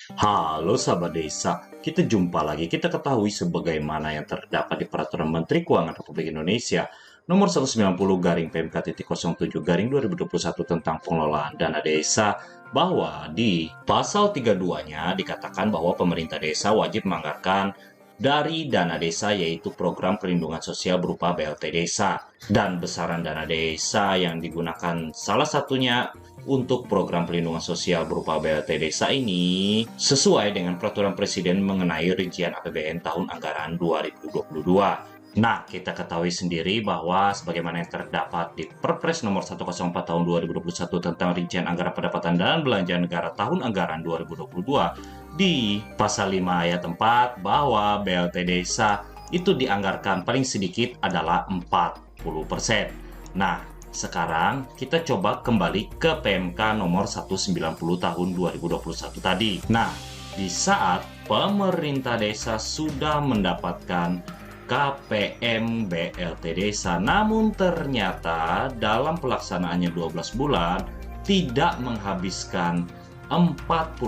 Halo sahabat desa, kita jumpa lagi. Kita ketahui sebagaimana yang terdapat di Peraturan Menteri Keuangan Republik Indonesia Nomor 190 garing PMK.07 garing 2021 tentang pengelolaan dana desa, bahwa di pasal 32-nya dikatakan bahwa pemerintah desa wajib menganggarkan dari dana desa, yaitu program perlindungan sosial berupa BLT desa, dan besaran dana desa yang digunakan salah satunya untuk program perlindungan sosial berupa BLT desa ini sesuai dengan peraturan presiden mengenai rincian APBN tahun anggaran 2022. Nah, kita ketahui sendiri bahwa sebagaimana yang terdapat di Perpres nomor 104 tahun 2021 tentang rincian anggaran pendapatan dan belanja negara tahun anggaran 2022, di pasal 5 ayat 4 bahwa BLT desa itu dianggarkan paling sedikit adalah 40%. Nah, sekarang kita coba kembali ke PMK nomor 190 tahun 2021 tadi. Nah, di saat pemerintah desa sudah mendapatkan KPM BLT desa, namun ternyata dalam pelaksanaannya 12 bulan tidak menghabiskan 40%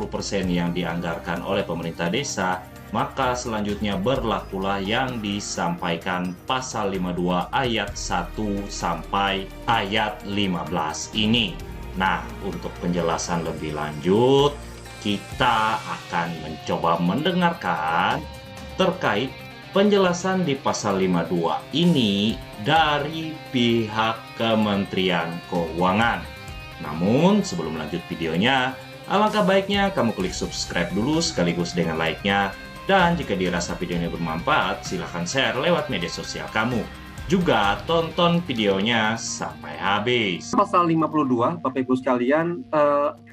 yang dianggarkan oleh pemerintah desa, maka selanjutnya berlakulah yang disampaikan pasal 52 ayat 1 sampai ayat 15 ini. Nah, untuk penjelasan lebih lanjut, kita akan mencoba mendengarkan terkait penjelasan di pasal 52 ini dari pihak Kementerian Keuangan. Namun, sebelum lanjut videonya, alangkah baiknya kamu klik subscribe dulu sekaligus dengan like-nya. Dan jika dirasa video ini bermanfaat, silahkan share lewat media sosial kamu. Juga tonton videonya sampai habis. Pasal 52, Bapak Ibu sekalian,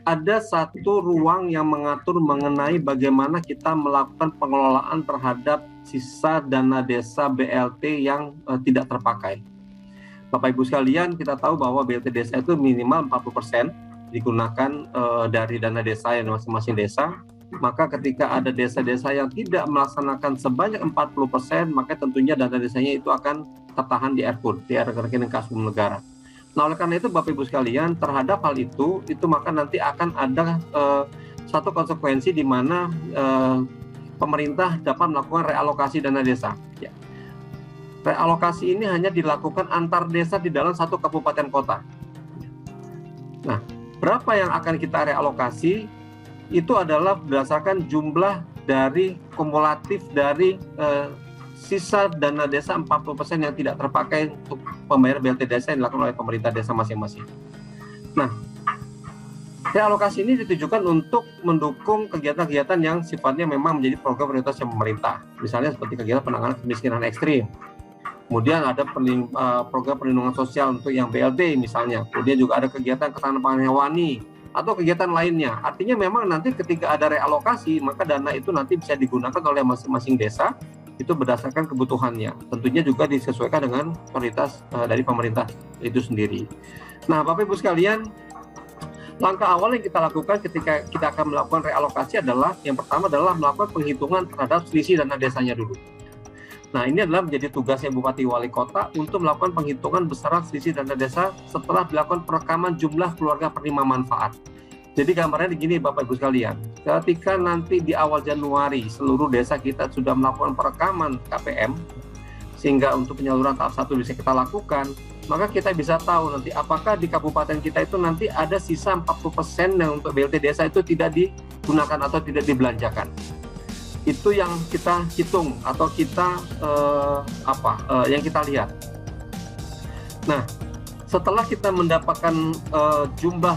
ada satu ruang yang mengatur mengenai bagaimana kita melakukan pengelolaan terhadap sisa dana desa BLT yang tidak terpakai. Bapak Ibu sekalian, kita tahu bahwa BLT desa itu minimal 40% digunakan dari dana desa yang masing-masing desa. Maka ketika ada desa-desa yang tidak melaksanakan sebanyak 40%, maka tentunya dana desanya itu akan tertahan di RKUD, di rekening kas umum negara. Nah, oleh karena itu Bapak Ibu sekalian, terhadap hal itu maka nanti akan ada satu konsekuensi di mana pemerintah dapat melakukan realokasi dana desa. Ya. Realokasi ini hanya dilakukan antar desa di dalam satu kabupaten kota. Nah, berapa yang akan kita realokasi? Itu adalah berdasarkan jumlah dari kumulatif dari sisa dana desa 40% yang tidak terpakai untuk pembayar BLT desa yang dilakukan oleh pemerintah desa masing-masing. Nah, realokasi ini ditujukan untuk mendukung kegiatan-kegiatan yang sifatnya memang menjadi program prioritas pemerintah. Misalnya seperti kegiatan penanganan kemiskinan ekstrim. Kemudian ada program perlindungan sosial untuk yang BLT misalnya. Kemudian juga ada kegiatan ketahanan pangan hewani atau kegiatan lainnya. Artinya memang nanti ketika ada realokasi, maka dana itu nanti bisa digunakan oleh masing-masing desa itu berdasarkan kebutuhannya. Tentunya juga disesuaikan dengan prioritas dari pemerintah itu sendiri. Nah, Bapak Ibu sekalian, langkah awal yang kita lakukan ketika kita akan melakukan realokasi adalah, yang pertama adalah melakukan penghitungan terhadap selisih dana desanya dulu. Nah, ini adalah menjadi tugasnya Bupati Wali Kota untuk melakukan penghitungan besaran selisih dana desa setelah dilakukan perekaman jumlah keluarga penerima manfaat. Jadi gambarnya begini Bapak Ibu sekalian, ketika nanti di awal Januari seluruh desa kita sudah melakukan perekaman KPM, sehingga untuk penyaluran tahap 1 bisa kita lakukan, maka kita bisa tahu nanti apakah di kabupaten kita itu nanti ada sisa 40% yang untuk BLT desa itu tidak digunakan atau tidak dibelanjakan. Itu yang kita hitung atau kita yang kita lihat. Nah, setelah kita mendapatkan jumlah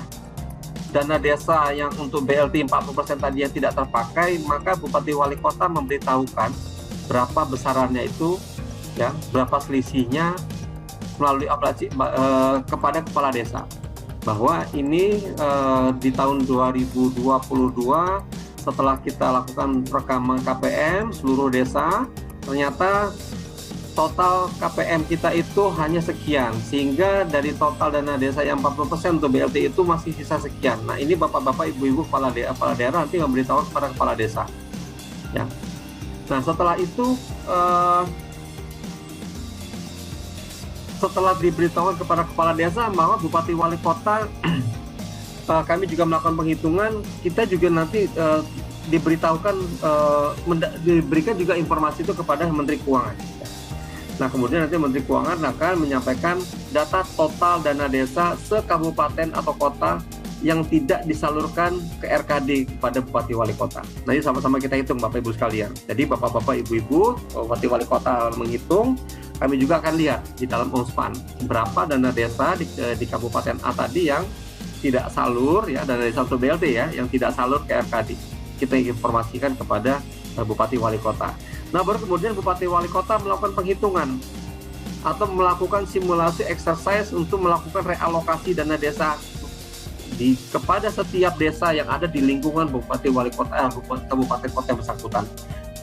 dana desa yang untuk BLT 40% tadi yang tidak terpakai, maka Bupati Wali Kota memberitahukan berapa besarannya itu, ya, berapa selisihnya melalui aplikasi kepada kepala desa. Bahwa ini di tahun 2022 setelah kita lakukan rekaman KPM seluruh desa, ternyata total KPM kita itu hanya sekian, sehingga dari total dana desa yang 40% untuk BLT itu masih sisa sekian. Nah, ini bapak-bapak, ibu-ibu kepala daerah nanti memberitahu kepada kepala desa. Ya. Nah, setelah itu setelah diberitahukan kepada kepala desa, maka Bupati Wali Kota kami juga melakukan penghitungan. Kita juga nanti diberikan juga informasi itu kepada Menteri Keuangan. Nah, kemudian nanti Menteri Keuangan akan menyampaikan data total dana desa sekabupaten atau kota yang tidak disalurkan ke RKD kepada Bupati Wali Kota. Nanti sama-sama kita hitung Bapak Ibu sekalian. Jadi Bapak-Bapak Ibu-Ibu, Bupati Wali Kota menghitung, kami juga akan lihat di dalam OSPAN berapa dana desa di Kabupaten A tadi yang tidak salur, ya, dana desa atau BLT ya, yang tidak salur ke RKD. Kita informasikan kepada Bupati Wali Kota. Nah, baru kemudian Bupati Wali Kota melakukan penghitungan atau melakukan simulasi exercise untuk melakukan realokasi dana desa kepada setiap desa yang ada di lingkungan Bupati Wali Kota, kabupaten kota yang bersangkutan,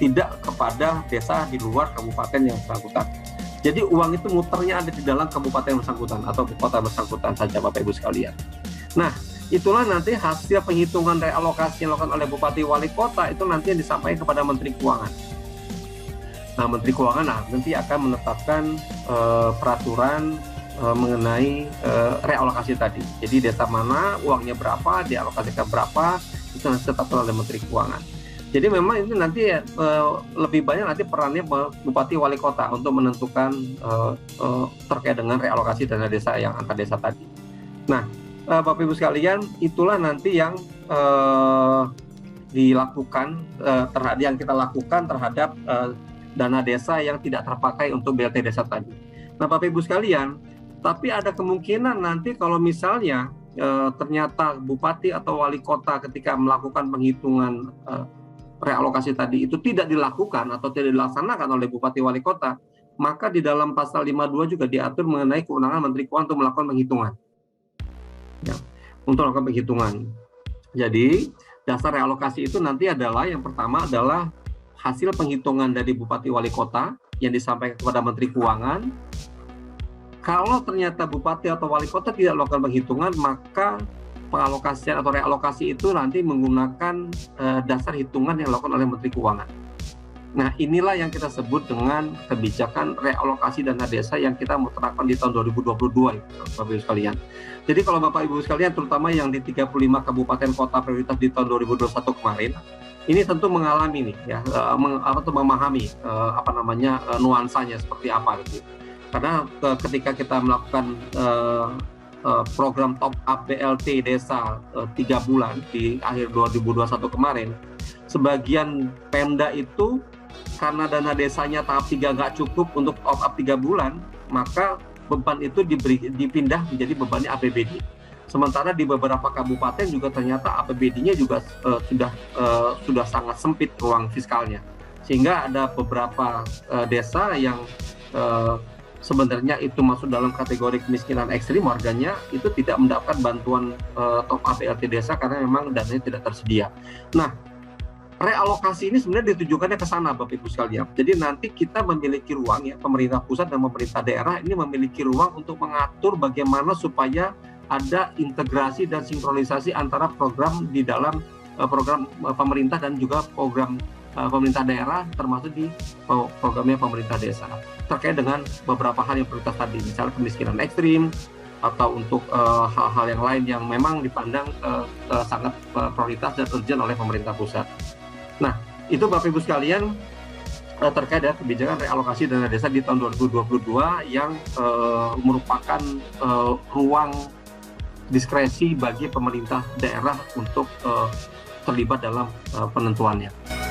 tidak kepada desa di luar kabupaten yang bersangkutan. Jadi uang itu muternya ada di dalam kabupaten yang bersangkutan atau kota bersangkutan saja Bapak Ibu sekalian. Nah, itulah nanti hasil penghitungan realokasi yang dilakukan oleh Bupati Wali Kota itu nanti yang disampaikan kepada Menteri Keuangan. Nah, Menteri Keuangan nanti akan menetapkan peraturan mengenai realokasi tadi. Jadi desa mana uangnya berapa, dialokasikan berapa, itu nanti ditetapkan oleh Menteri Keuangan. Jadi memang ini nanti lebih banyak nanti perannya Bupati Wali Kota untuk menentukan terkait dengan realokasi dana desa yang antar desa tadi. Nah, Bapak Ibu sekalian, itulah nanti yang dilakukan yang kita lakukan terhadap dana desa yang tidak terpakai untuk BLT desa tadi. Nah, Bapak Ibu sekalian, tapi ada kemungkinan nanti kalau misalnya ternyata bupati atau wali kota ketika melakukan penghitungan realokasi tadi itu tidak dilakukan atau tidak dilaksanakan oleh bupati wali kota, maka di dalam pasal 52 juga diatur mengenai kewenangan Menteri Keuangan untuk melakukan penghitungan. Ya, untuk melakukan penghitungan. Jadi, dasar realokasi itu nanti adalah yang pertama adalah hasil penghitungan dari bupati wali kota yang disampaikan kepada Menteri Keuangan. Kalau ternyata bupati atau wali kota tidak melakukan penghitungan, maka pengalokasian atau realokasi itu nanti menggunakan dasar hitungan yang dilakukan oleh Menteri Keuangan. Nah, inilah yang kita sebut dengan kebijakan realokasi dana desa yang kita mau terapkan di tahun 2022, Bapak Ibu sekalian. Jadi kalau Bapak Ibu sekalian, terutama yang di 35 kabupaten kota prioritas di tahun 2021 kemarin, ini tentu mengalami nih, ya, memahami nuansanya seperti apa gitu. Karena ketika kita melakukan program top up BLT desa 3 bulan di akhir 2021 kemarin, sebagian Pemda itu karena dana desanya tahap 3 nggak cukup untuk top up 3 bulan, maka beban itu dipindah menjadi bebannya APBD. Sementara di beberapa kabupaten juga ternyata APBD-nya juga sudah sangat sempit ruang fiskalnya, sehingga ada beberapa desa yang sebenarnya itu masuk dalam kategori kemiskinan ekstrim, warganya itu tidak mendapatkan bantuan top up BLT desa karena memang dananya tidak tersedia. Nah, realokasi ini sebenarnya ditujukannya ke sana Bapak Ibu sekalian. Jadi nanti kita memiliki ruang, ya, pemerintah pusat dan pemerintah daerah ini memiliki ruang untuk mengatur bagaimana supaya ada integrasi dan sinkronisasi antara program di dalam program pemerintah dan juga program pemerintah daerah, termasuk di programnya pemerintah desa terkait dengan beberapa hal yang prioritas tadi, misalnya kemiskinan ekstrim atau untuk hal-hal yang lain yang memang dipandang sangat prioritas dan urgent oleh pemerintah pusat. Nah, itu Bapak Ibu sekalian terkait dengan kebijakan realokasi dana desa di tahun 2022 yang merupakan ruang diskresi bagi pemerintah daerah untuk terlibat dalam penentuannya.